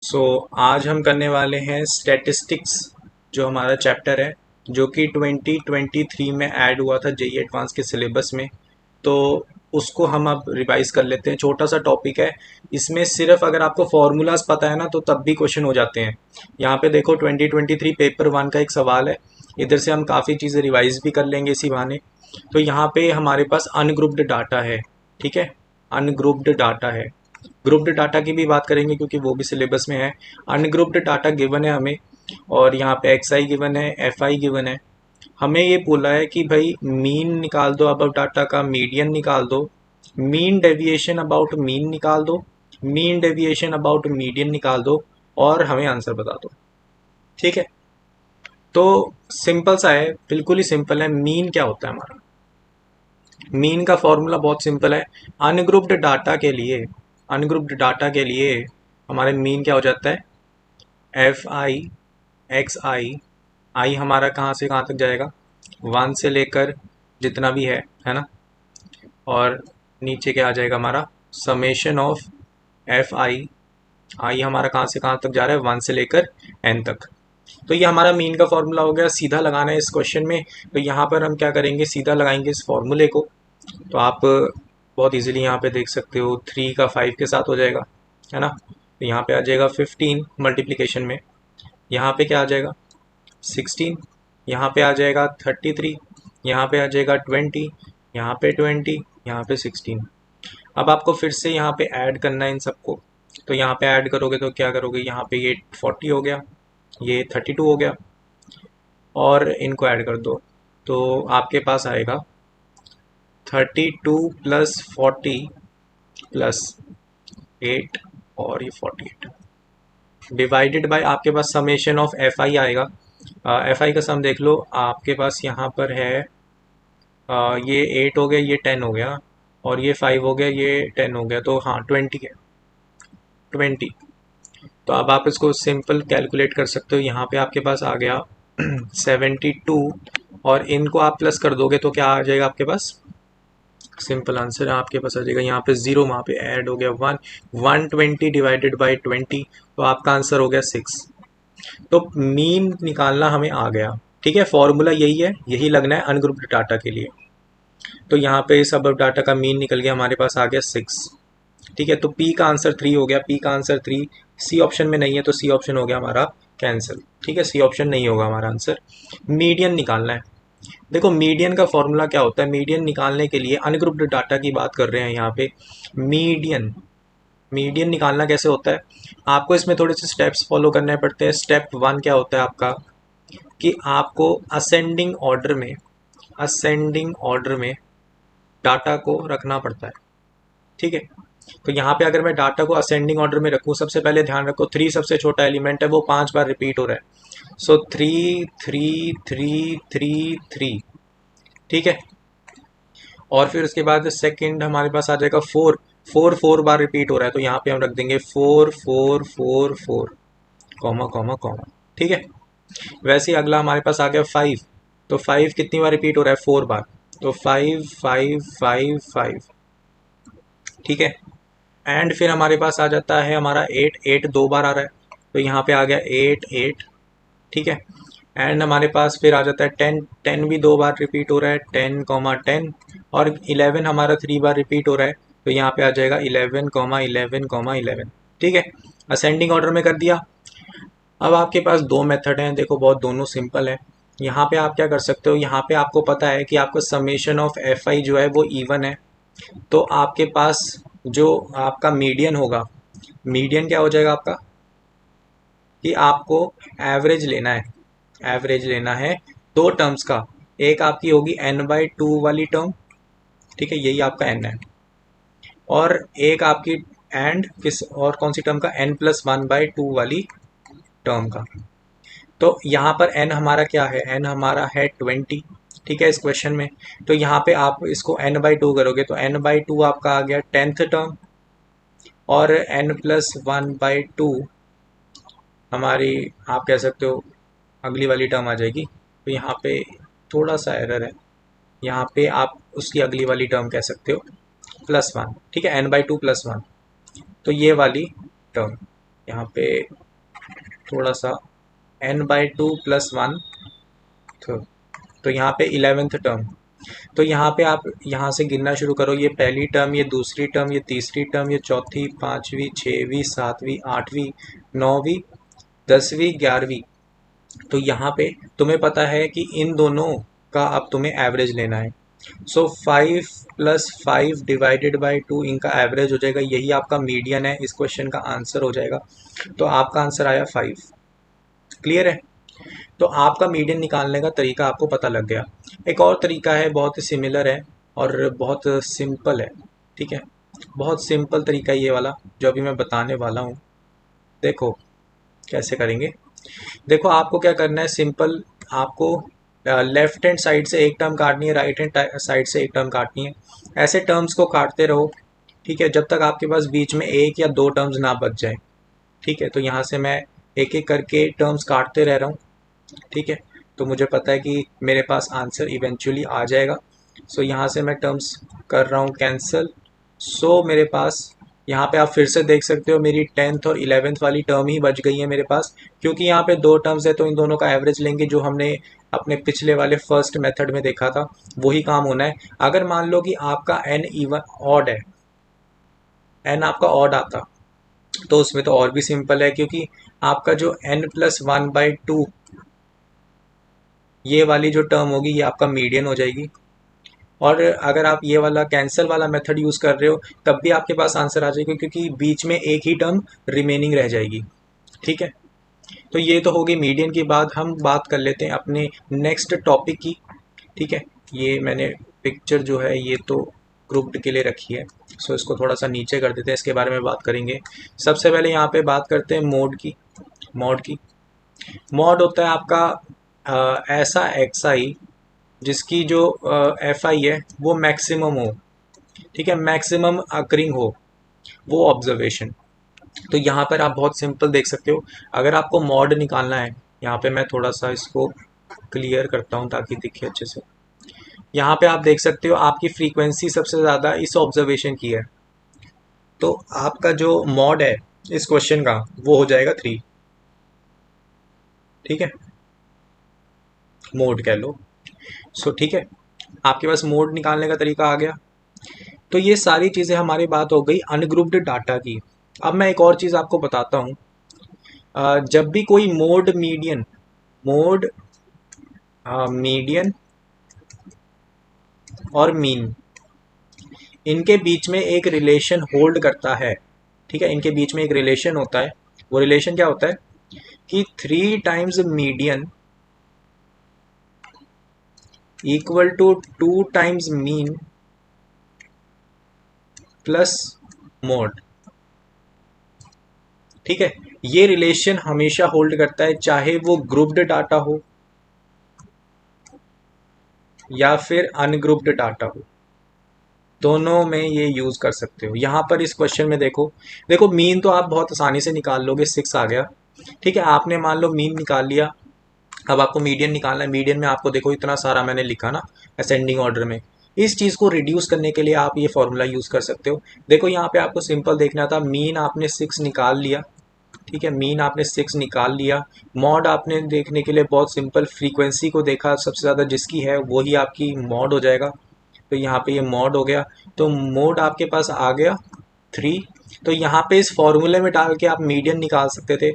सो आज हम करने वाले हैं स्टैटिस्टिक्स, जो हमारा चैप्टर है, जो कि 2023 में ऐड हुआ था जेई एडवांस के सिलेबस में। तो उसको हम अब रिवाइज कर लेते हैं। छोटा सा टॉपिक है, इसमें सिर्फ अगर आपको फॉर्मूलाज पता है ना तो तब भी क्वेश्चन हो जाते हैं। यहाँ पे देखो 2023 पेपर वन का एक सवाल है, इधर से हम काफ़ी चीज़ें रिवाइज भी कर लेंगे इसी बहाने। तो यहाँ पे हमारे पास अनग्रुप्ड डाटा है, ठीक है, अनग्रुप्ड डाटा है। ग्रुप्ड डाटा की भी बात करेंगे क्योंकि वो भी सिलेबस में है। अनग्रुप्ड डाटा गिवन है हमें, और यहाँ पे एक्स आई गिवन है, एफ आई गिवन है। हमें ये बोला है कि भाई मीन निकाल दो अबाउट डाटा का, मीडियन निकाल दो, मीन डेविएशन अबाउट मीन निकाल दो, मीन डेविएशन अबाउट मीडियन निकाल दो, और हमें आंसर बता दो। ठीक है, तो सिंपल सा है, बिल्कुल ही सिंपल है। मीन क्या होता है हमारा? मीन का फॉर्मूला बहुत सिंपल है। अनग्रुप्ड डाटा के लिए, अनग्रुप्ड डाटा के लिए हमारे मीन क्या हो जाता है? F I X I. I हमारा कहाँ से कहाँ तक जाएगा? वन से लेकर जितना भी है ना। और नीचे क्या आ जाएगा हमारा? Summation of F I. I हमारा कहाँ से कहाँ तक जा रहा है? वन से लेकर एन तक। तो ये हमारा मीन का फॉर्मूला हो गया। सीधा लगाना है इस क्वेश्चन में, तो यहाँ पर हम क्या करेंगे, सीधा लगाएंगे इस फॉर्मूले को। तो आप बहुत इजीली यहाँ पे देख सकते हो, 3 का 5 के साथ हो जाएगा, है ना। तो यहाँ पे आ जाएगा 15 मल्टीप्लिकेशन में, यहाँ पे क्या आ जाएगा? 16, यहाँ पे आ जाएगा 33, यहाँ पे आ जाएगा 20, यहाँ पे 20, यहाँ पे 16। अब आपको फिर से यहाँ पे ऐड करना है इन सबको। तो यहाँ पे ऐड करोगे तो क्या करोगे, यहाँ पे ये 40 हो गया, ये 32 हो गया, और इनको ऐड कर दो तो आपके पास आएगा 32 प्लस 40 प्लस 8, और ये 48 डिवाइडेड बाय आपके पास समेशन ऑफ एफ आई आएगा। एफ आई का सम देख लो, आपके पास यहाँ पर है ये 8 हो गया, ये 10 हो गया, और ये 5 हो गया, ये 10 हो गया, तो हाँ 20 है, 20। तो अब आप इसको सिंपल कैलकुलेट कर सकते हो। यहाँ पे आपके पास आ गया 72, और इनको आप प्लस कर दोगे तो क्या आ जाएगा आपके पास? सिंपल आंसर आपके पास आ जाएगा, यहाँ पे 0, वहाँ पे ऐड हो गया 1, 120 डिवाइडेड बाई 20, तो आपका आंसर हो गया 6। तो मीन निकालना हमें आ गया। ठीक है, फॉर्मूला यही है, यही लगना है अनग्रुप्ड डाटा के लिए। तो यहाँ पे सब डाटा का मीन निकल गया, हमारे पास आ गया 6। ठीक है, तो पी का आंसर 3 हो गया, पी का आंसर 3। सी ऑप्शन में नहीं है तो सी ऑप्शन हो गया हमारा कैंसिल। ठीक है, सी ऑप्शन नहीं होगा हमारा आंसर। मीडियन निकालना है। देखो मीडियन का फॉर्मूला क्या होता है? मीडियन निकालने के लिए, अनग्रुप्ड डाटा की बात कर रहे हैं यहाँ पे, मीडियन, मीडियन निकालना कैसे होता है? आपको इसमें थोड़े से स्टेप्स फॉलो करने पड़ते हैं। स्टेप 1 क्या होता है आपका, कि आपको असेंडिंग ऑर्डर में, असेंडिंग ऑर्डर में डाटा को रखना पड़ता है। ठीक है, तो यहाँ पे अगर मैं डाटा को असेंडिंग ऑर्डर में रखूँ, सबसे पहले ध्यान रखो 3 सबसे छोटा एलिमेंट है, वो 5 बार रिपीट हो रहा है। सो 3 3 3 3 3। ठीक है, और फिर उसके बाद सेकंड हमारे पास आ जाएगा 4, 4 बार रिपीट हो रहा है, तो यहाँ पे हम रख देंगे 4 4 4 4, कॉमा कॉमा कॉमा। ठीक है, वैसे ही अगला हमारे पास आ गया 5, तो 5 कितनी बार रिपीट हो रहा है? 4 बार, तो 5 5 5 5। ठीक है, एंड फिर हमारे पास आ जाता है हमारा 8, 8 2 बार आ रहा है, तो यहाँ पे आ गया 8 8। ठीक है, एंड हमारे पास फिर आ जाता है 10, 10 भी 2 बार रिपीट हो रहा है, 10 कॉमा 10, और 11 हमारा 3 बार रिपीट हो रहा है, तो यहाँ पे आ जाएगा 11 कॉमा 11 कॉमा 11। ठीक है, असेंडिंग ऑर्डर में कर दिया। अब आपके पास दो मेथड हैं, देखो बहुत दोनों सिंपल है। यहाँ पे आप क्या कर सकते हो, यहाँ पे आपको पता है कि आपका समेशन ऑफ एफ आई जो है वो इवन है, तो आपके पास जो आपका मीडियन होगा, मीडियन क्या हो जाएगा आपका, कि आपको एवरेज लेना है, एवरेज लेना है दो टर्म्स का। एक आपकी होगी n/2 वाली टर्म, ठीक है, यही आपका n है, और एक आपकी एंड किस और कौन सी टर्म का, n+1/2 वाली टर्म का। तो यहाँ पर n हमारा क्या है, n हमारा है 20। ठीक है, इस क्वेश्चन में, तो यहाँ पे आप इसको n/2 करोगे तो n/2 आपका आ गया 10th टर्म, और n+1/2 हमारी, आप कह सकते हो अगली वाली टर्म आ जाएगी। तो यहाँ पे थोड़ा सा एरर है, यहाँ पे आप उसकी अगली वाली टर्म कह सकते हो +1। ठीक है, n/2 +1, तो ये वाली टर्म। यहाँ पे थोड़ा सा n/2 + 1, तो यहाँ पे 11th टर्म। तो यहाँ पे आप यहाँ से गिनना शुरू करो, ये पहली टर्म, ये दूसरी टर्म, ये तीसरी टर्म, ये चौथी, पाँचवीं, छठवीं, सातवीं, आठवीं, नौवीं, 10वीं, 11वीं। तो यहाँ पे तुम्हें पता है कि इन दोनों का अब तुम्हें एवरेज लेना है। सो 5 + 5 ÷ 2 इनका एवरेज हो जाएगा, यही आपका मीडियन है, इस क्वेश्चन का आंसर हो जाएगा। तो आपका आंसर आया 5। क्लियर है? तो आपका मीडियन निकालने का तरीका आपको पता लग गया। एक और तरीका है, बहुत ही सिमिलर है और बहुत सिंपल है। ठीक है, बहुत सिंपल तरीका है ये वाला जो अभी मैं बताने वाला हूँ। देखो कैसे करेंगे। देखो आपको क्या करना है, सिंपल, आपको लेफ्ट हैंड साइड से एक टर्म काटनी है, राइट हैंड साइड से एक टर्म काटनी है। ऐसे टर्म्स को काटते रहो, ठीक है, जब तक आपके पास बीच में एक या दो टर्म्स ना बच जाए। ठीक है, तो यहाँ से मैं एक एक करके टर्म्स काटते रह रहा हूँ। ठीक है, तो मुझे पता है कि मेरे पास आंसर इवेंचुअली आ जाएगा। सो यहाँ से मैं टर्म्स कर रहा हूँ कैंसिल। सो मेरे पास यहाँ पे आप फिर से देख सकते हो मेरी 10th और 11th वाली टर्म ही बच गई है मेरे पास, क्योंकि यहाँ पे दो टर्म्स है तो इन दोनों का एवरेज लेंगे, जो हमने अपने पिछले वाले फर्स्ट मेथड में देखा था वही काम होना है। अगर मान लो कि आपका n इवन ऑड है, n आपका ऑड आता, तो उसमें तो और भी सिंपल है, क्योंकि आपका जो n+1/2 ये वाली जो टर्म होगी ये आपका मीडियन हो जाएगी। और अगर आप ये वाला कैंसिल वाला मेथड यूज़ कर रहे हो तब भी आपके पास आंसर आ जाएगा, क्योंकि बीच में एक ही टर्म रिमेनिंग रह जाएगी। ठीक है, तो ये तो होगी मीडियन की बात। हम बात कर लेते हैं अपने नेक्स्ट टॉपिक की। ठीक है, ये मैंने पिक्चर जो है ये तो ग्रुप्ड के लिए रखी है, सो इसको थोड़ा सा नीचे कर देते हैं, इसके बारे में बात करेंगे। सबसे पहले यहाँ पे बात करते हैं मोड की। मॉड की मॉड होता है आपका ऐसा एक्सआई जिसकी जो एफ आई है वो मैक्सिमम हो। ठीक है, मैक्सिमम अकरिंग हो वो ऑब्जर्वेशन। तो यहाँ पर आप बहुत सिंपल देख सकते हो, अगर आपको मॉड निकालना है, यहाँ पे मैं थोड़ा सा इसको क्लियर करता हूँ ताकि दिखे अच्छे से। यहाँ पे आप देख सकते हो आपकी फ्रीक्वेंसी सबसे ज़्यादा इस ऑब्जर्वेशन की है, तो आपका जो मॉड है इस क्वेश्चन का वो हो जाएगा 3। ठीक है, मोड कह लो। सो ठीक है, आपके पास मोड निकालने का तरीका आ गया। तो ये सारी चीज़ें हमारी बात हो गई अनग्रुप्ड डाटा की। अब मैं एक और चीज़ आपको बताता हूँ। जब भी कोई मोड मीडियन और मीन, इनके बीच में एक रिलेशन होल्ड करता है। ठीक है, इनके बीच में एक रिलेशन होता है। वो रिलेशन क्या होता है कि 3 times median equal to 2 times mean plus mode. ठीक है, ये रिलेशन हमेशा होल्ड करता है, चाहे वो ग्रुप्ड डाटा हो या फिर अनग्रुप्ड डाटा हो, दोनों में ये यूज कर सकते हो। यहाँ पर इस क्वेश्चन में देखो, देखो मीन तो आप बहुत आसानी से निकाल लोगे, 6 आ गया। ठीक है, आपने मान लो मीन निकाल लिया। अब आपको मीडियन निकालना है। मीडियन में आपको देखो इतना सारा मैंने लिखा ना असेंडिंग ऑर्डर में। इस चीज़ को रिड्यूस करने के लिए आप ये फॉर्मूला यूज़ कर सकते हो। देखो यहाँ पे आपको सिंपल देखना था, मीन आपने 6 निकाल लिया। ठीक है, मीन आपने 6 निकाल लिया। मॉड आपने देखने के लिए बहुत सिंपल, फ्रीक्वेंसी को देखा सबसे ज़्यादा जिसकी है वही आपकी मॉड हो जाएगा। तो यहाँ पे ये मॉड हो गया, तो मोड आपके पास आ गया 3। तो यहाँ पे इस फॉर्मूले में डाल के आप मीडियन निकाल सकते थे,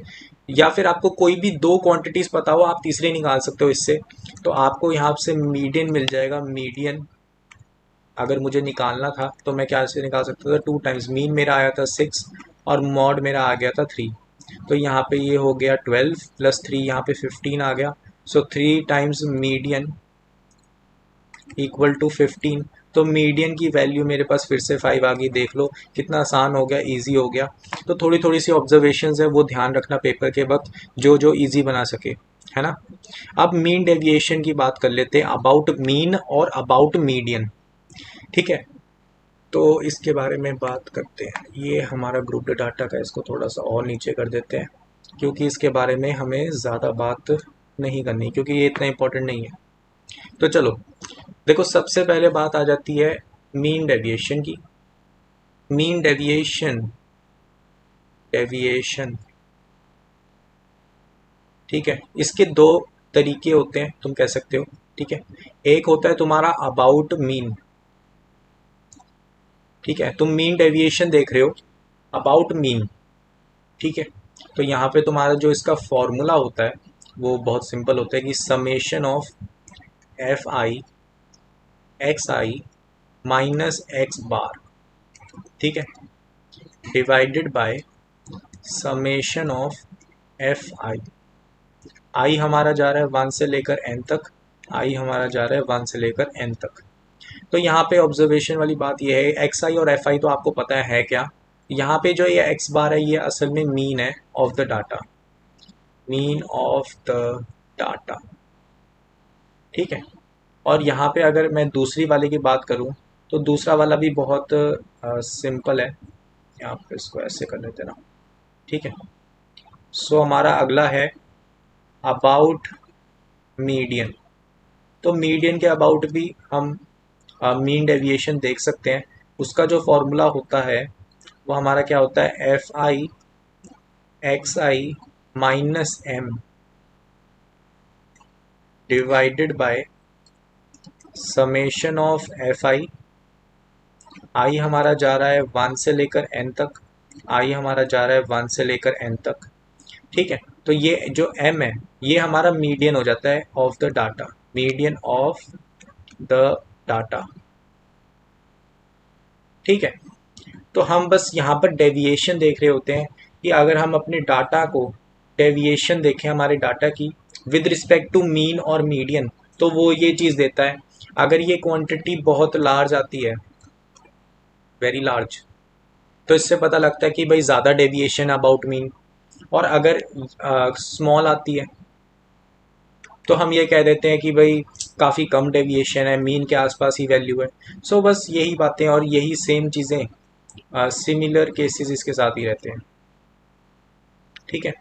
या फिर आपको कोई भी दो क्वांटिटीज पता हो आप तीसरे निकाल सकते हो इससे। तो आपको यहाँ से मीडियन मिल जाएगा। मीडियन अगर मुझे निकालना था तो मैं क्या से निकाल सकता था, 2 टाइम्स मीन मेरा आया था 6 और मॉड मेरा आ गया था 3। तो यहाँ पे ये हो गया 12 + 3, यहाँ पे 15 आ गया। सो 3 टाइम्स मीडियन इक्वल टू 15। तो मीडियन की वैल्यू मेरे पास फिर से 5 आ गई। देख लो कितना आसान हो गया, इजी हो गया। तो थोड़ी थोड़ी सी ऑब्जर्वेशंस है वो ध्यान रखना पेपर के वक्त, जो जो इजी बना सके, है ना। अब मीन डेविएशन की बात कर लेते हैं, अबाउट मीन और अबाउट मीडियन। ठीक है, तो इसके बारे में बात करते हैं। ये हमारा ग्रुप डाटा का, इसको थोड़ा सा और नीचे कर देते हैं, क्योंकि इसके बारे में हमें ज़्यादा बात नहीं करनी, क्योंकि ये इतना इम्पोर्टेंट नहीं है। तो चलो देखो, सबसे पहले बात आ जाती है मीन डेविएशन की। मीन डेविएशन डेविएशन ठीक है, इसके दो तरीके होते हैं, तुम कह सकते हो। ठीक है, एक होता है तुम्हारा अबाउट मीन। ठीक है, तुम मीन डेविएशन देख रहे हो, अबाउट मीन। ठीक है, तो यहाँ पे तुम्हारा जो इसका फॉर्मूला होता है वो बहुत सिंपल होता है कि summation of F I X I minus X bar, ठीक है, divided by summation of F I. I हमारा जा रहा है 1 से लेकर n तक, आई हमारा जा रहा है 1 से लेकर n तक। तो यहाँ पे ऑब्जर्वेशन वाली बात यह है, एक्स आई और एफ आई तो आपको पता है क्या। यहाँ पे जो ये एक्स बार है ये असल में मीन है of the data, mean of the data. ठीक है, और यहाँ पे अगर मैं दूसरी वाले की बात करूँ तो दूसरा वाला भी बहुत सिंपल है। यहाँ पे इसको ऐसे कर लेते ना। ठीक है, सो हमारा अगला है अबाउट मीडियन। तो मीडियन के अबाउट भी हम मीन डेविएशन देख सकते हैं। उसका जो फॉर्मूला होता है वो हमारा क्या होता है, F I X I minus M divided by summation of F I. I हमारा जा रहा है 1 से लेकर n तक, आई हमारा जा रहा है 1 से लेकर n तक। ठीक है, तो ये जो m है ये हमारा मीडियन हो जाता है of the data, median of the data. ठीक है, तो हम बस यहाँ पर डेविएशन देख रहे होते हैं कि अगर हम अपने डाटा को डेविएशन देखें हमारे डाटा की विद रिस्पेक्ट टू मीन और मीडियन, तो वो ये चीज़ देता है। अगर ये क्वांटिटी बहुत लार्ज आती है, वेरी लार्ज, तो इससे पता लगता है कि भाई ज़्यादा डेविएशन अबाउट मीन। और अगर स्मॉल आती है तो हम ये कह देते हैं कि भाई काफ़ी कम डेविएशन है, मीन के आसपास ही वैल्यू है। सो बस यही बातें और यही सेम चीज़ें सिमिलर केसेस इसके साथ ही रहते हैं। ठीक है,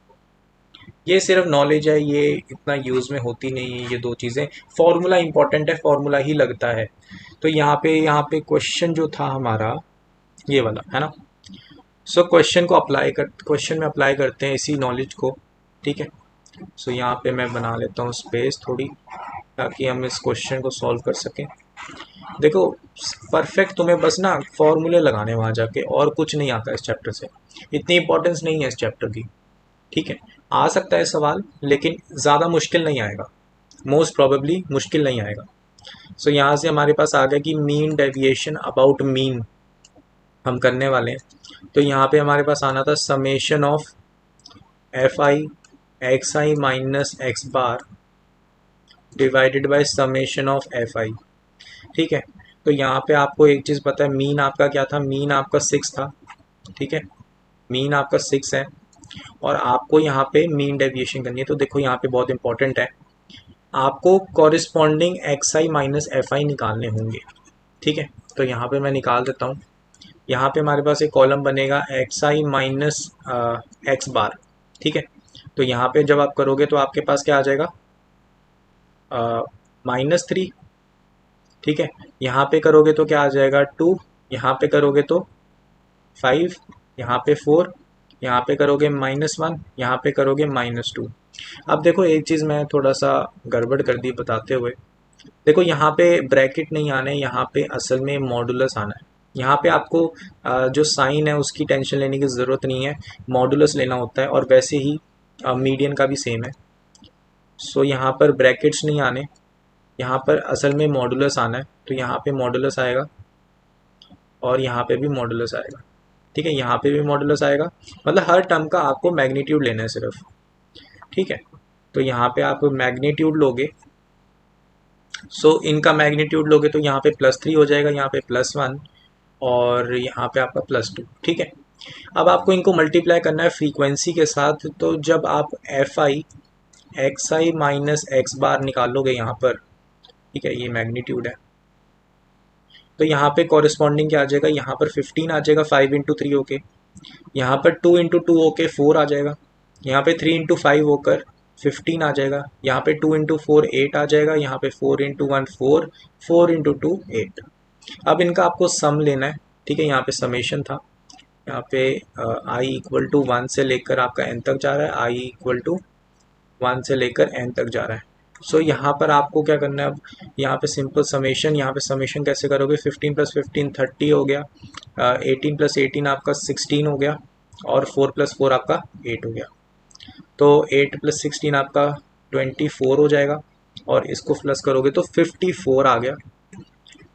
ये सिर्फ नॉलेज है, ये इतना यूज़ में होती नहीं है ये दो चीज़ें। फॉर्मूला इंपॉर्टेंट है, फॉर्मूला ही लगता है। तो यहाँ पे क्वेश्चन जो था हमारा ये वाला है ना। सो क्वेश्चन में अप्लाई करते हैं इसी नॉलेज को। ठीक है, सो यहाँ पे मैं बना लेता हूँ स्पेस थोड़ी, ताकि हम इस क्वेश्चन को सॉल्व कर सकें। देखो, परफेक्ट तुम्हें बस ना फॉर्मूले लगाने वहाँ जाके, और कुछ नहीं आता इस चैप्टर से। इतनी इंपॉर्टेंस नहीं है इस चैप्टर की। ठीक है, आ सकता है सवाल लेकिन ज़्यादा मुश्किल नहीं आएगा, मोस्ट प्रोबेबली मुश्किल नहीं आएगा। सो यहाँ से हमारे पास आ गया कि मीन डेविएशन अबाउट मीन हम करने वाले हैं। तो यहाँ पे हमारे पास आना था summation of F I X I minus X bar divided by summation of F आई। ठीक है, तो यहाँ पे आपको एक चीज़ पता है, मीन आपका क्या था, मीन आपका 6 था। ठीक है, मीन आपका 6 है और आपको यहाँ पे मीन डेविएशन करनी है। तो देखो यहाँ पे बहुत इंपॉर्टेंट है, आपको corresponding x I minus F I निकालने होंगे। ठीक है, तो यहाँ पे मैं निकाल देता हूँ। यहाँ पे हमारे पास एक कॉलम बनेगा x I minus X bar. ठीक है, तो यहाँ पे जब आप करोगे तो आपके पास क्या आ जाएगा, -3। ठीक है, यहाँ पे करोगे तो क्या आ जाएगा 2, यहाँ पे करोगे तो 5, यहाँ पे 4, यहाँ पे करोगे -1, यहाँ पे करोगे -2। अब देखो एक चीज़ मैं थोड़ा सा गड़बड़ कर दी बताते हुए। देखो यहाँ पे ब्रैकेट नहीं आना है, यहाँ पे असल में मॉडुलस आना है। यहाँ पे आपको जो साइन है उसकी टेंशन लेने की ज़रूरत नहीं है, मॉडुलस लेना होता है। और वैसे ही मीडियन का भी सेम है। सो यहाँ पर ब्रैकेट्स नहीं आने, यहाँ पर असल में मॉडुलस आना है। तो यहाँ पे मॉडुलस आएगा और यहाँ पे भी मॉडुलस आएगा। ठीक है, यहाँ पे भी मॉडुलस आएगा, मतलब हर टर्म का आपको मैग्नीट्यूड लेना है सिर्फ। ठीक है, तो यहाँ पे आप मैग्नीट्यूड लोगे, सो इनका मैग्नीट्यूड लोगे तो यहाँ पे +3 हो जाएगा, यहाँ पे +1 और यहाँ पे आपका +2। ठीक है, अब आपको इनको मल्टीप्लाई करना है फ्रीक्वेंसी के साथ। तो जब आप F I X I minus X bar निकालोगे यहाँ पर, ठीक है, ये मैग्नीट्यूड है, तो यहाँ पे कॉरिस्पॉन्डिंग क्या आ जाएगा, यहाँ पर 15 आ जाएगा 5 × 3 होके, यहाँ पर 2 × 2 होके 4 आ जाएगा, यहाँ पे 3 × 5 होकर 15 आ जाएगा, यहाँ पे 2 × 4 8 आ जाएगा, यहाँ पे 4 × 1 4, 4 × 2 8। अब इनका आपको सम लेना है। ठीक है, यहाँ पे समेशन था, यहाँ पे i = 1 से लेकर आपका n तक जा रहा है, i = 1 से लेकर n तक जा रहा है। सो यहाँ पर आपको क्या करना है, अब यहाँ पे सिंपल समेशन, यहाँ पे समेशन कैसे करोगे, 15 + 15 30 हो गया, 18 + 18 आपका 16 हो गया, और 4 + 4 आपका 8 हो गया। तो 8 + 16 आपका 24 हो जाएगा, और इसको प्लस करोगे तो 54 आ गया।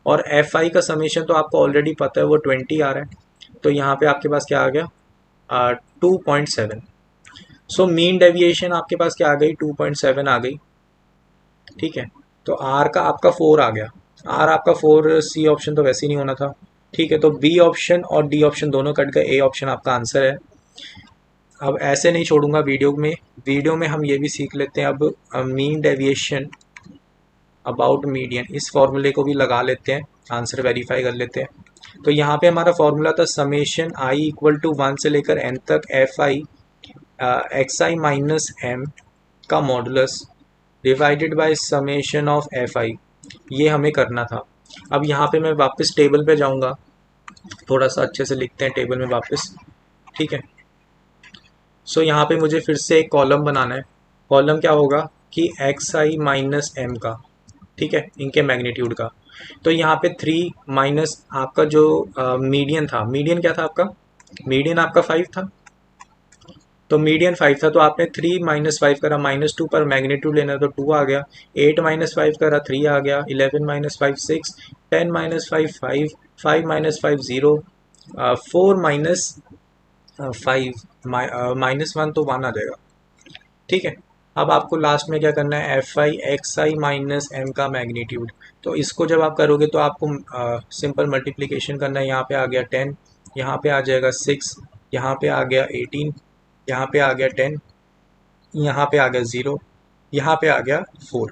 और एफ आई का समेशन तो आपको ऑलरेडी पता है, वो 20 आ रहा है। तो यहाँ पे आपके पास क्या आ गया, 2.7। सो मीन डेविएशन आपके पास क्या आ गई, 2.7 आ गई। ठीक है, तो आर का आपका 4 आ गया। आर आपका 4, सी ऑप्शन तो वैसे ही नहीं होना था। ठीक है, तो बी ऑप्शन और डी ऑप्शन दोनों कट गए, ए ऑप्शन आपका आंसर है। अब ऐसे नहीं छोड़ूंगा वीडियो में हम ये भी सीख लेते हैं। अब मीन डेविएशन अबाउट मीडियन, इस फॉर्मूले को भी लगा लेते हैं, आंसर वेरीफाई कर लेते हैं। तो यहाँ पे हमारा फॉर्मूला था समेशन आई इक्वल टू 1 से लेकर n तक F I X I minus M का modulus divided by summation of F I, ये हमें करना था। अब यहाँ पे मैं वापस टेबल पे जाऊँगा, थोड़ा सा अच्छे से लिखते हैं टेबल में वापस। ठीक है, सो यहाँ पे मुझे फिर से एक कॉलम बनाना है। कॉलम क्या होगा कि एक्स आई माइनस एम का, ठीक है, इनके मैग्नीट्यूड का। तो यहाँ पे 3 माइनस आपका जो मीडियन था, मीडियन क्या था आपका, मीडियन आपका 5 था। तो मीडियन 5 था, तो आपने 3 - 5 करा, -2 पर मैग्नीट्यूड लेना, तो 2 आ गया। 8 - 5 करा, 3 आ गया। 11 - 5 6, 10 - 5 5, 5 - 5 0, 4 - 5 -1, तो 1 आ जाएगा। ठीक है, अब आपको लास्ट में क्या करना है, F I X I minus M का मैग्नीट्यूड। तो इसको जब आप करोगे तो आपको सिंपल मल्टीप्लिकेशन करना है। यहाँ पे आ गया 10, यहाँ पे आ जाएगा 6, यहाँ पे आ गया 18, यहाँ पे आ गया 10, यहाँ पे आ गया 0, यहाँ पे आ गया 4।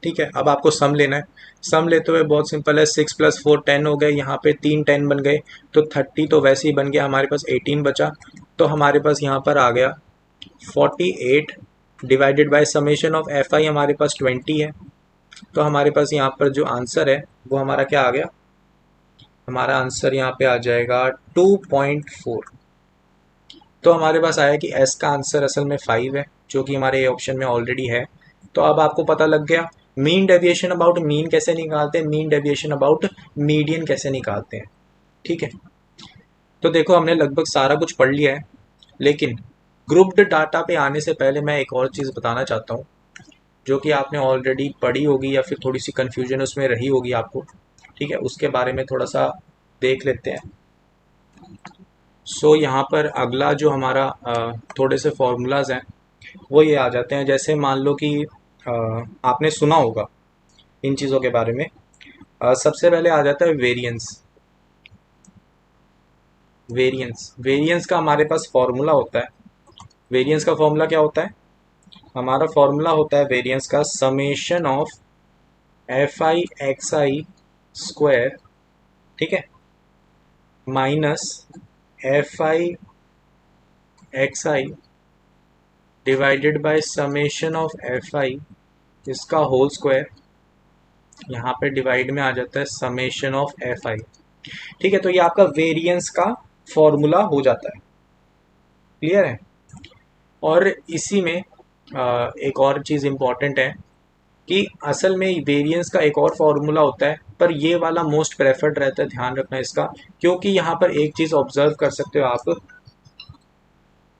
ठीक है, अब आपको सम लेना है। सम लेते हुए बहुत सिंपल है, 6 + 4 10 हो गए, यहाँ पे 3 10 बन गए, तो 30 तो वैसे ही बन गया, हमारे पास 18 बचा। तो हमारे पास यहाँ पर आ गया 48 divided by summation of F आई, हमारे पास 20 है। तो हमारे पास यहाँ पर जो आंसर है वो हमारा क्या आ गया, हमारा आंसर यहाँ पे आ जाएगा 2.4। तो हमारे पास आया कि एस का आंसर असल में 5 है, जो कि हमारे ए ऑप्शन में ऑलरेडी है। तो अब आपको पता लग गया मीन डेविएशन अबाउट मीन कैसे निकालते हैं, मीन डेविएशन अबाउट मीडियन कैसे निकालते हैं। ठीक है, तो देखो हमने लगभग सारा कुछ पढ़ लिया है, लेकिन ग्रुप्ड डाटा पे आने से पहले मैं एक और चीज़ बताना चाहता हूँ, जो कि आपने ऑलरेडी पढ़ी होगी या फिर थोड़ी सी कन्फ्यूजन उसमें रही होगी आपको। ठीक है, उसके बारे में थोड़ा सा देख लेते हैं। सो यहाँ पर अगला जो हमारा थोड़े से फॉर्मूलाज हैं वो ये आ जाते हैं। जैसे मान लो कि आपने सुना होगा इन चीज़ों के बारे में। सबसे पहले आ जाता है वेरिएंस। वेरिएंस का हमारे पास फॉर्मूला होता है। वेरिएंस का फॉर्मूला क्या होता है, हमारा फॉर्मूला होता है वेरिएंस का summation of F I X I square, ठीक है, minus F I X I divided by summation of F आई इसका होल स्क्वायर। यहाँ पे डिवाइड में आ जाता है समेशन ऑफ एफ आई। ठीक है, तो ये आपका वेरिएंस का फॉर्मूला हो जाता है। क्लियर है। और इसी में एक और चीज़ इम्पॉर्टेंट है कि असल में वेरिएंस का एक और फॉर्मूला होता है, पर ये वाला मोस्ट प्रेफर्ड रहता है, ध्यान रखना इसका। क्योंकि यहाँ पर एक चीज़ ऑब्जर्व कर सकते हो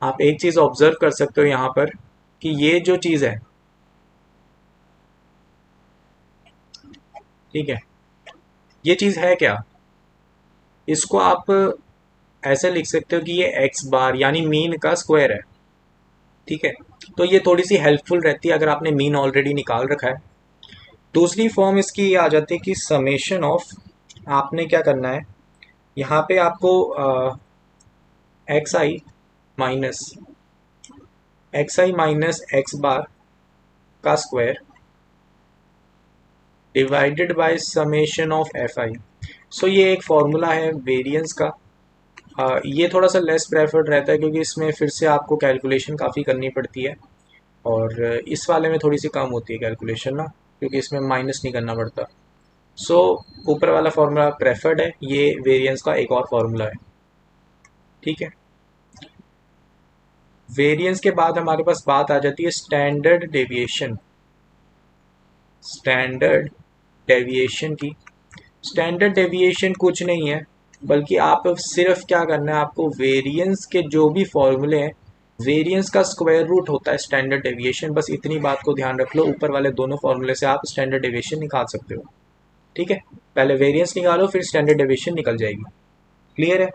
आप एक चीज़ ऑब्जर्व कर सकते हो यहाँ पर कि ये जो चीज़ है, ठीक है, ये चीज़ है क्या, इसको आप ऐसे लिख सकते हो कि ये एक्स बार यानी मीन का स्क्वायर है। ठीक है, तो ये थोड़ी सी हेल्पफुल रहती है अगर आपने मीन ऑलरेडी निकाल रखा है। दूसरी फॉर्म इसकी ये आ जाती है कि समेशन ऑफ, आपने क्या करना है, यहाँ पे आपको X I minus X bar का square divided by summation of F I. So ये एक फॉर्मूला है वेरिएंस का। ये थोड़ा सा लेस प्रेफर्ड रहता है क्योंकि इसमें फिर से आपको कैलकुलेशन काफ़ी करनी पड़ती है, और इस वाले में थोड़ी सी कम होती है कैलकुलेशन ना, क्योंकि इसमें माइनस नहीं करना पड़ता। सो ऊपर वाला फॉर्मूला प्रेफर्ड है, ये वेरिएंस का एक और फॉर्मूला है। ठीक है, वेरिएंस के बाद हमारे पास बात आ जाती है स्टैंडर्ड डेविएशन। स्टैंडर्ड डेविएशन की, स्टैंडर्ड डेविएशन कुछ नहीं है, बल्कि आप सिर्फ क्या करना है, आपको वेरिएंस के जो भी फॉर्मूले हैं, वेरिएंस का स्क्वायर रूट होता है स्टैंडर्ड डेविएशन। बस इतनी बात को ध्यान रख लो, ऊपर वाले दोनों फॉर्मूले से आप स्टैंडर्ड डेविएशन निकाल सकते हो। ठीक है, पहले वेरिएंस निकालो फिर स्टैंडर्ड डेविएशन निकल जाएगी। क्लियर है?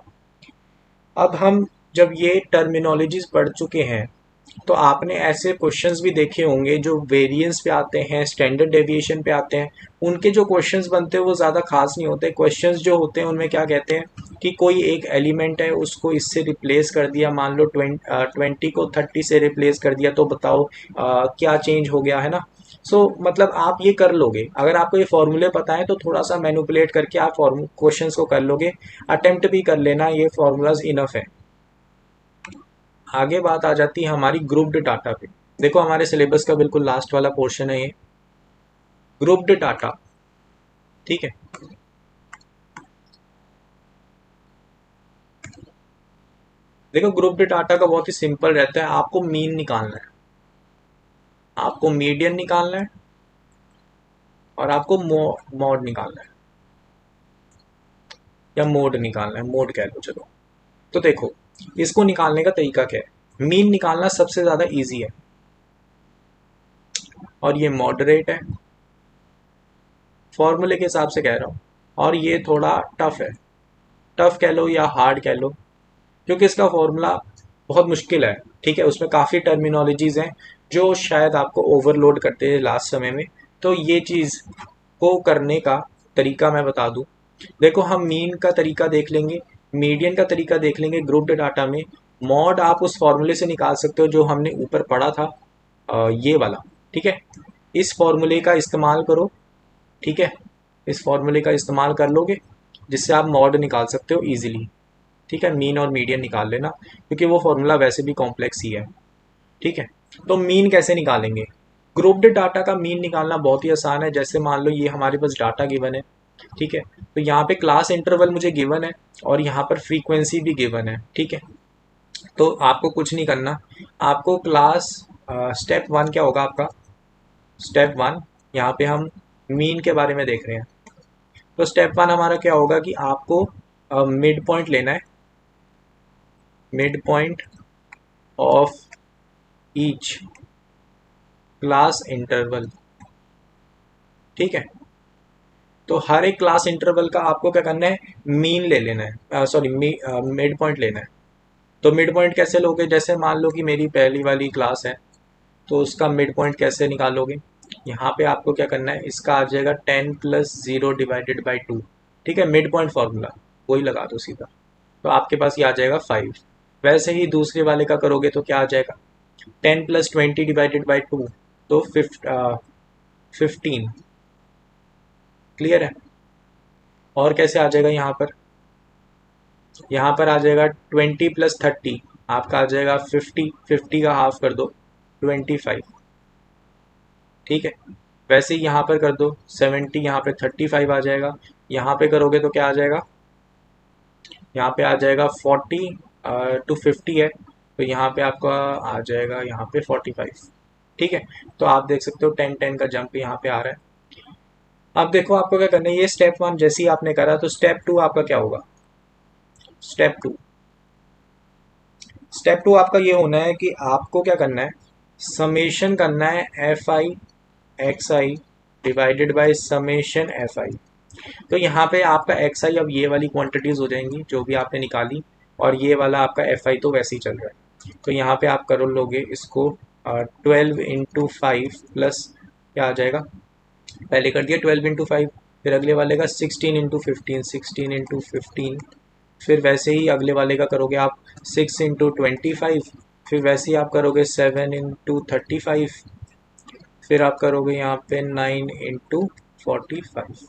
अब हम जब ये टर्मिनोलॉजीज पढ़ चुके हैं तो आपने ऐसे क्वेश्चंस भी देखे होंगे जो वेरिएंस पे आते हैं, स्टैंडर्ड डेविएशन पे आते हैं। उनके जो क्वेश्चंस बनते हैं वो ज़्यादा खास नहीं होते। क्वेश्चंस जो होते हैं उनमें क्या कहते हैं कि कोई एक एलिमेंट है उसको इससे रिप्लेस कर दिया, मान लो 20 को 30 से रिप्लेस कर दिया, तो बताओ क्या चेंज हो गया, है ना। मतलब आप ये कर लोगे, अगर आपको ये फॉर्मूले पता है तो थोड़ा सा मैनिपुलेट करके आप क्वेश्चंस को कर लोगे, अटेम्प्ट भी कर लेना, ये फॉर्मूलाज इनफ है। आगे बात आ जाती है हमारी ग्रुप्ड डाटा पे। देखो हमारे सिलेबस का बिल्कुल लास्ट वाला पोर्शन है ये, ग्रुप्ड डाटा। ठीक है, देखो ग्रुप्ड डाटा का बहुत ही सिंपल रहता है, आपको मीन निकालना है, आपको मीडियन निकालना है, और आपको मॉड निकालना है, या मोड निकालना है, मोड कह लो चलो। तो देखो इसको निकालने का तरीका क्या है, मीन निकालना सबसे ज़्यादा इजी है, और ये मॉडरेट है, फॉर्मूले के हिसाब से कह रहा हूँ, और ये थोड़ा टफ है, टफ कह लो या हार्ड कह लो, क्योंकि इसका फॉर्मूला बहुत मुश्किल है। ठीक है, उसमें काफ़ी टर्मिनोलॉजीज हैं जो शायद आपको ओवरलोड करते हैं लास्ट समय में। तो ये चीज़ को करने का तरीका मैं बता दूं। देखो हम मीन का तरीका देख लेंगे, मीडियन का तरीका देख लेंगे, ग्रुप्ड डाटा में मॉड आप उस फॉर्मूले से निकाल सकते हो जो हमने ऊपर पढ़ा था, ये वाला। ठीक है, इस फॉर्मूले का इस्तेमाल करो। ठीक है, इस फॉर्मूले का इस्तेमाल कर लोगे जिससे आप मॉड निकाल सकते हो ईजिली। ठीक है, मीन और मीडियन निकाल लेना, क्योंकि वो फॉर्मूला वैसे भी कॉम्प्लेक्स ही है। ठीक है, तो मीन कैसे निकालेंगे, ग्रुप्ड डाटा का मीन निकालना बहुत ही आसान है। जैसे मान लो ये हमारे पास डाटा गिवन है, ठीक है, तो यहाँ पे क्लास इंटरवल मुझे गिवन है, और यहाँ पर फ्रीक्वेंसी भी गिवन है। ठीक है, तो आपको कुछ नहीं करना, आपको क्लास स्टेप वन क्या होगा आपका, स्टेप वन, यहाँ पे हम मीन के बारे में देख रहे हैं। तो स्टेप वन हमारा क्या होगा कि आपको मिड पॉइंट लेना है, mid point of each class interval. ठीक है, तो हर एक क्लास इंटरवल का आपको क्या करना है, मीन ले लेना है, सॉरी मिड पॉइंट लेना है। तो मिड पॉइंट कैसे लोगे, जैसे मान लो कि मेरी पहली वाली क्लास है, तो उसका मिड पॉइंट कैसे निकालोगे, यहाँ पे आपको क्या करना है, इसका आ जाएगा 10+0/2। ठीक है, मिड पॉइंट फॉर्मूला वही लगा दो सीधा, तो आपके पास ये आ जाएगा 5। वैसे ही दूसरे वाले का करोगे तो क्या आ जाएगा, 10+20/2, तो 15। क्लियर है? और कैसे आ जाएगा यहाँ पर, यहाँ पर आ जाएगा 20+30, आपका आ जाएगा 50, 50 का हाफ कर दो 25। ठीक है, वैसे ही यहाँ पर कर दो 70, यहाँ पे 35 आ जाएगा, यहाँ पे करोगे तो क्या आ जाएगा, यहाँ पे आ जाएगा 40 to 50 है, तो यहाँ पे आपका आ जाएगा यहाँ पे 45। ठीक है, तो आप देख सकते हो 10-10 का जंप यहाँ पे आ रहा है। अब देखो आपको क्या करना है, ये स्टेप वन जैसे ही आपने करा, तो स्टेप टू आपका क्या होगा, स्टेप टू, स्टेप टू आपका ये होना है कि आपको क्या करना है, समेशन करना है FI divided by summation FI। तो यहाँ पे आपका XI अब ये वाली क्वांटिटीज हो जाएंगी जो भी आपने निकाली, और ये वाला आपका FI तो वैसे ही चल रहा है। तो यहाँ पे आप कर लोगे इसको 12 × 5 प्लस क्या आ जाएगा, पहले कर दिया 12 × 5, फिर अगले वाले का 16 × 15, 16 × 15, फिर वैसे ही अगले वाले का करोगे आप 6 × 25, फिर वैसे ही आप करोगे 7 × 35, फिर आप करोगे यहाँ पे 9 × 45।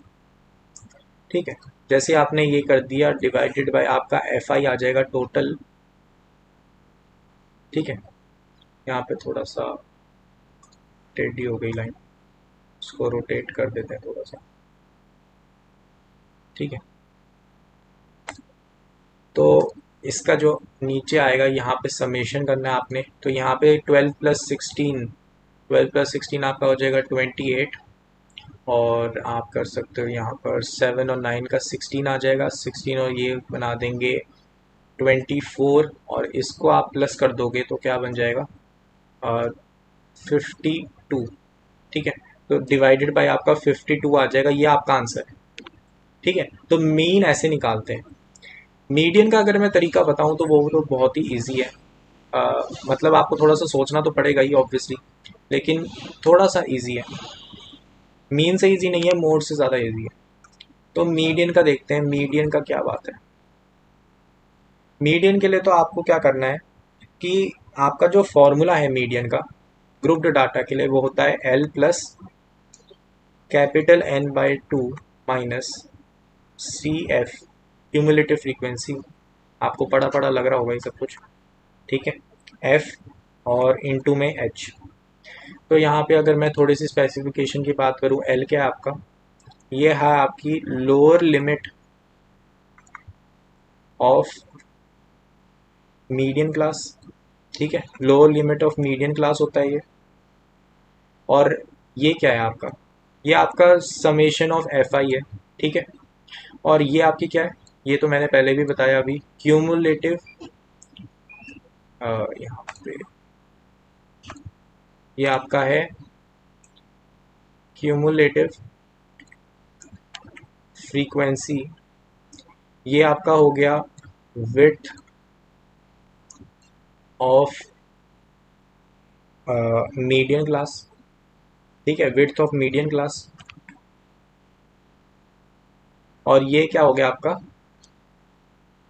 ठीक है, जैसे आपने ये कर दिया डिवाइडेड बाय आपका FI आ जाएगा टोटल। ठीक है, यहाँ पे थोड़ा सा टेढ़ी हो गई लाइन, इसको रोटेट कर देते हैं थोड़ा सा। ठीक है, तो इसका जो नीचे आएगा यहाँ पे समेशन करना है आपने, तो यहाँ पे 12 + 16 आपका हो जाएगा 28, और आप कर सकते हो यहाँ पर 7 और 9 का 16 आ जाएगा, 16 और ये बना देंगे 24, और इसको आप प्लस कर दोगे तो क्या बन जाएगा 52। ठीक है, तो डिवाइडेड बाय आपका 52 आ जाएगा, ये आपका आंसर है। ठीक है, तो मीन ऐसे निकालते हैं। मीडियन का अगर मैं तरीका बताऊं तो वो तो बहुत ही ईजी है। मतलब आपको थोड़ा सा सोचना तो पड़ेगा ही ऑब्वियसली, लेकिन थोड़ा सा ईजी है। मीन से ईजी नहीं है, मोड से ज़्यादा ईजी है। तो मीडियन का देखते हैं, मीडियन का क्या बात है। मीडियन के लिए तो आपको क्या करना है कि आपका जो फॉर्मूला है मीडियन का ग्रुप्ड डाटा के लिए, वो होता है L plus capital N by 2 minus CF cumulative frequency. आपको पढ़ा पढ़ा लग रहा होगा ये सब कुछ, ठीक है। F और इनटू में H। तो यहाँ पे अगर मैं थोड़ी सी स्पेसिफिकेशन की बात करूँ, L क्या है आपका, ये है आपकी lower limit of median class. ठीक है, lower limit of median class होता है ये। और ये क्या है आपका, ये आपका समेशन ऑफ FI है। ठीक है, और ये आपकी क्या है, ये तो मैंने पहले भी बताया अभी, क्यूमुलेटिव, यहाँ पे ये आपका है क्यूमुलेटिव फ्रीक्वेंसी। ये आपका हो गया विड्थ ऑफ मीडियन क्लास। ठीक है, विड्थ ऑफ मीडियन क्लास। और ये क्या हो गया आपका,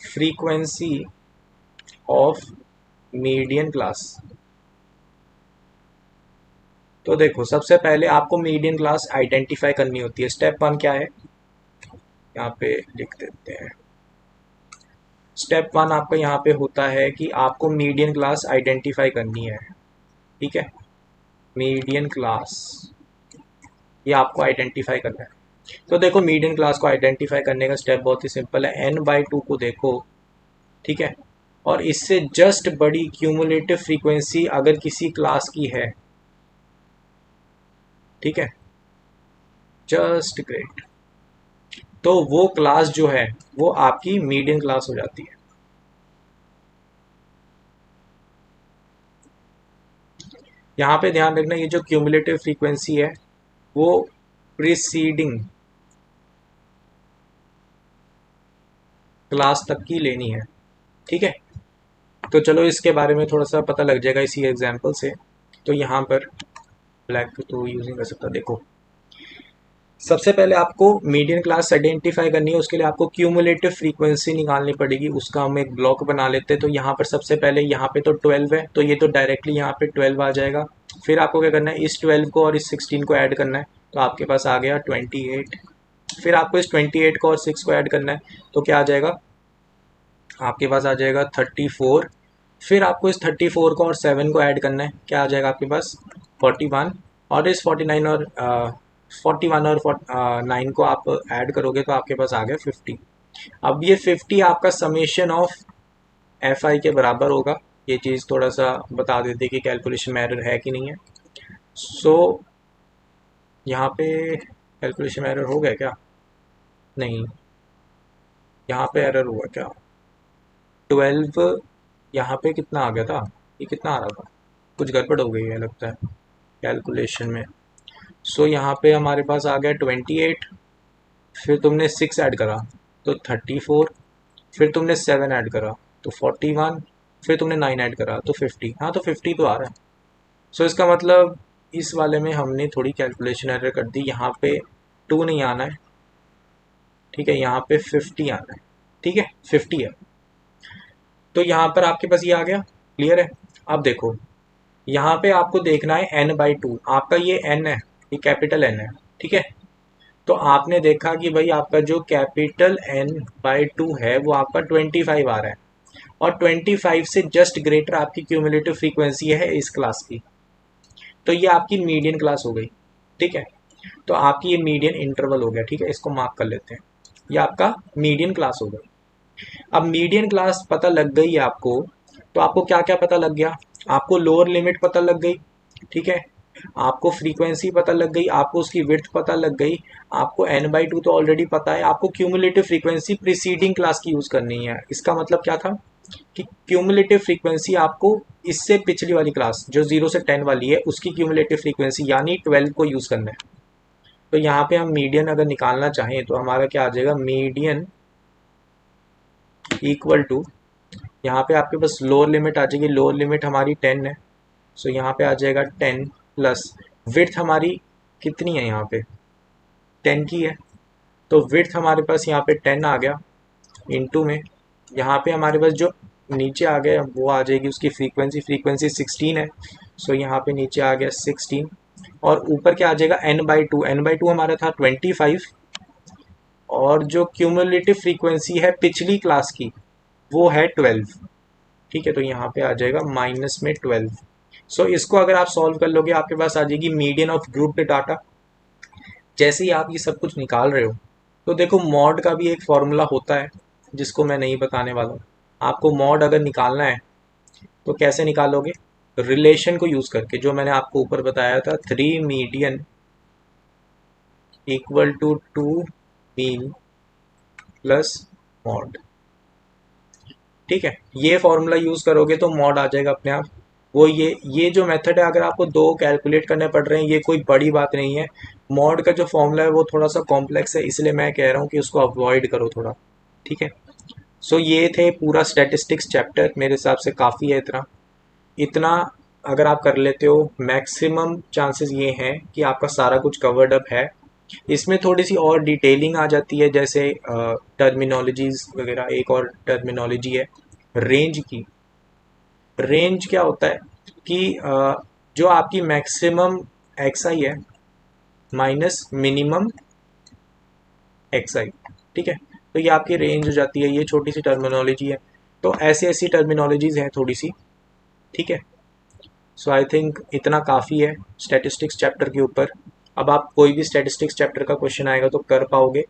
फ्रीक्वेंसी ऑफ मीडियन क्लास। तो देखो, सबसे पहले आपको मीडियन क्लास आइडेंटिफाई करनी होती है। स्टेप 1 क्या है, यहाँ पे लिख देते हैं। स्टेप 1 आपका यहाँ पे होता है कि आपको मीडियन क्लास आइडेंटिफाई करनी है। ठीक है, मीडियन क्लास ये आपको आइडेंटिफाई करना है। तो देखो, मीडियन क्लास को आइडेंटिफाई करने का स्टेप बहुत ही सिंपल है। N/2 को देखो, ठीक है, और इससे जस्ट बड़ी क्यूमुलेटिव फ्रीक्वेंसी अगर किसी क्लास की है, ठीक है, जस्ट ग्रेट, तो वो क्लास जो है वो आपकी मीडियन क्लास हो जाती है। यहाँ पे ध्यान रखना, ये जो क्यूमुलेटिव फ्रीक्वेंसी है वो प्रीसीडिंग क्लास तक की लेनी है। ठीक है, तो चलो इसके बारे में थोड़ा सा पता लग जाएगा इसी एग्जांपल से। तो यहाँ पर ब्लैक तो यूज नहीं कर सकता। देखो, सबसे पहले आपको मीडियन क्लास आइडेंटिफाई करनी है, उसके लिए आपको क्यूमुलेटिव फ्रीक्वेंसी निकालनी पड़ेगी। उसका हम एक ब्लॉक बना लेते हैं। तो यहाँ पर सबसे पहले यहाँ पे तो 12 है, तो ये तो डायरेक्टली यहाँ पे 12 आ जाएगा। फिर आपको क्या करना है, इस 12 को और इस 16 को ऐड करना है, तो आपके पास आ गया 28। फिर आपको इस 28 को और 6 को ऐड करना है, तो क्या आ जाएगा, आपके पास आ जाएगा 34। फिर आपको इस 34 को और 7 को ऐड करना है, क्या आ जाएगा आपके पास 41। और इस 49 और 41 और 9 को आप ऐड करोगे तो आपके पास आ गया 50। अब ये 50 आपका समेशन ऑफ FI के बराबर होगा। ये चीज़ थोड़ा सा बता देते कि कैलकुलेशन में एरर है कि नहीं है। सो यहाँ पे कैलकुलेशन में एरर हो गया क्या, नहीं, यहाँ पे एरर हुआ क्या, 12 यहाँ पे कितना आ गया था, ये कितना आ रहा था, कुछ गड़बड़ हो गई है लगता है कैलकुलेशन में। सो यहाँ पे हमारे पास आ गया 28। फिर तुमने 6 ऐड करा तो 34। फिर तुमने 7 ऐड करा तो 41। फिर तुमने 9 ऐड करा तो 50। हाँ, तो 50 तो आ रहा है। सो इसका मतलब इस वाले में हमने थोड़ी कैलकुलेशन एरर कर दी। यहाँ पे 2 नहीं आना है, ठीक है, यहाँ पे 50 आना है। ठीक है, 50 है, तो यहाँ पर आपके पास ये आ गया। क्लियर है। अब देखो, यहाँ पे आपको देखना है N/2। आपका ये N है, ये कैपिटल N है। ठीक है, तो आपने देखा कि भाई आपका जो कैपिटल N/2 है वो आपका 25 आ रहा है, और 25 से जस्ट ग्रेटर आपकी क्यूमुलेटिव फ्रीक्वेंसी है इस क्लास की। तो ये आपकी मीडियन क्लास हो गई। ठीक है, तो आपकी ये मीडियन इंटरवल हो गया। ठीक है, इसको मार्क कर लेते हैं, ये आपका मीडियन क्लास हो गई। अब मीडियन क्लास पता लग गई है आपको, तो आपको क्या क्या पता लग गया? आपको लोअर लिमिट पता लग गई, ठीक है, आपको फ्रीक्वेंसी पता लग गई, आपको उसकी विड्थ पता लग गई, आपको n/2 तो ऑलरेडी पता है, आपको क्यूमुलेटिव फ्रीक्वेंसी प्रीसीडिंग क्लास की यूज़ करनी है। इसका मतलब क्या था कि क्यूमुलेटिव फ्रीक्वेंसी आपको इससे पिछली वाली क्लास जो 0 से 10 वाली है उसकी क्यूमुलेटिव फ्रीक्वेंसी यानी 12 को यूज़ करना है। तो यहाँ पे हम मीडियन अगर निकालना चाहें तो हमारा क्या आ जाएगा, मीडियन इक्वल टू, यहाँ पे आपके पास लोअर लिमिट आ जाएगी, लोअर लिमिट हमारी 10 है, सो यहाँ पे आ जाएगा 10 प्लस विड्थ हमारी कितनी है, यहाँ पे 10 की है, तो विड्थ हमारे पास यहाँ पे 10 आ गया इनटू में, यहाँ पे हमारे पास जो नीचे आ गया वो आ जाएगी उसकी फ्रीक्वेंसी, फ्रीक्वेंसी 16 है, सो यहाँ पे नीचे आ गया 16, और ऊपर क्या आ जाएगा n/2, n/2 हमारा था 25, और जो क्यूमुलेटिव फ्रीक्वेंसी है पिछली क्लास की वो है 12, ठीक है, तो यहाँ पे आ जाएगा माइनस में 12। सो इसको अगर आप सॉल्व कर लोगे आपके पास आ जाएगी मीडियन ऑफ ग्रुप्ड डाटा। जैसे ही आप ये सब कुछ निकाल रहे हो तो देखो मॉड का भी एक फॉर्मूला होता है जिसको मैं नहीं बताने वाला हूँ। आपको मॉड अगर निकालना है तो कैसे निकालोगे, रिलेशन को यूज करके, जो मैंने आपको ऊपर बताया था 3 median equal to 2 mean plus mode, ठीक है, ये फॉर्मूला यूज करोगे तो मॉड आ जाएगा अपने आप। वो ये जो मेथड है, अगर आपको दो कैलकुलेट करने पड़ रहे हैं ये कोई बड़ी बात नहीं है। मॉड का जो फॉर्मूला है वो थोड़ा सा कॉम्प्लेक्स है, इसलिए मैं कह रहा हूँ कि उसको अवॉइड करो थोड़ा, ठीक है। सो ये थे पूरा स्टैटिस्टिक्स चैप्टर, मेरे हिसाब से काफ़ी है इतना। इतना अगर आप कर लेते हो मैक्सिमम चांसेस ये हैं कि आपका सारा कुछ कवर्ड अप है। इसमें थोड़ी सी और डिटेलिंग आ जाती है, जैसे टर्मिनोलॉजीज वगैरह। एक और टर्मिनोलॉजी है रेंज की। रेंज क्या होता है कि जो आपकी मैक्सिमम एक्सआई है माइनस मिनिमम एक्सआई, ठीक है, तो ये आपकी रेंज हो जाती है। ये छोटी सी टर्मिनोलॉजी है, तो ऐसी ऐसी टर्मिनोलॉजीज हैं थोड़ी सी, ठीक है। सो आई थिंक इतना काफ़ी है स्टैटिस्टिक्स चैप्टर के ऊपर। अब आप कोई भी स्टैटिस्टिक्स चैप्टर का क्वेश्चन आएगा तो कर पाओगे।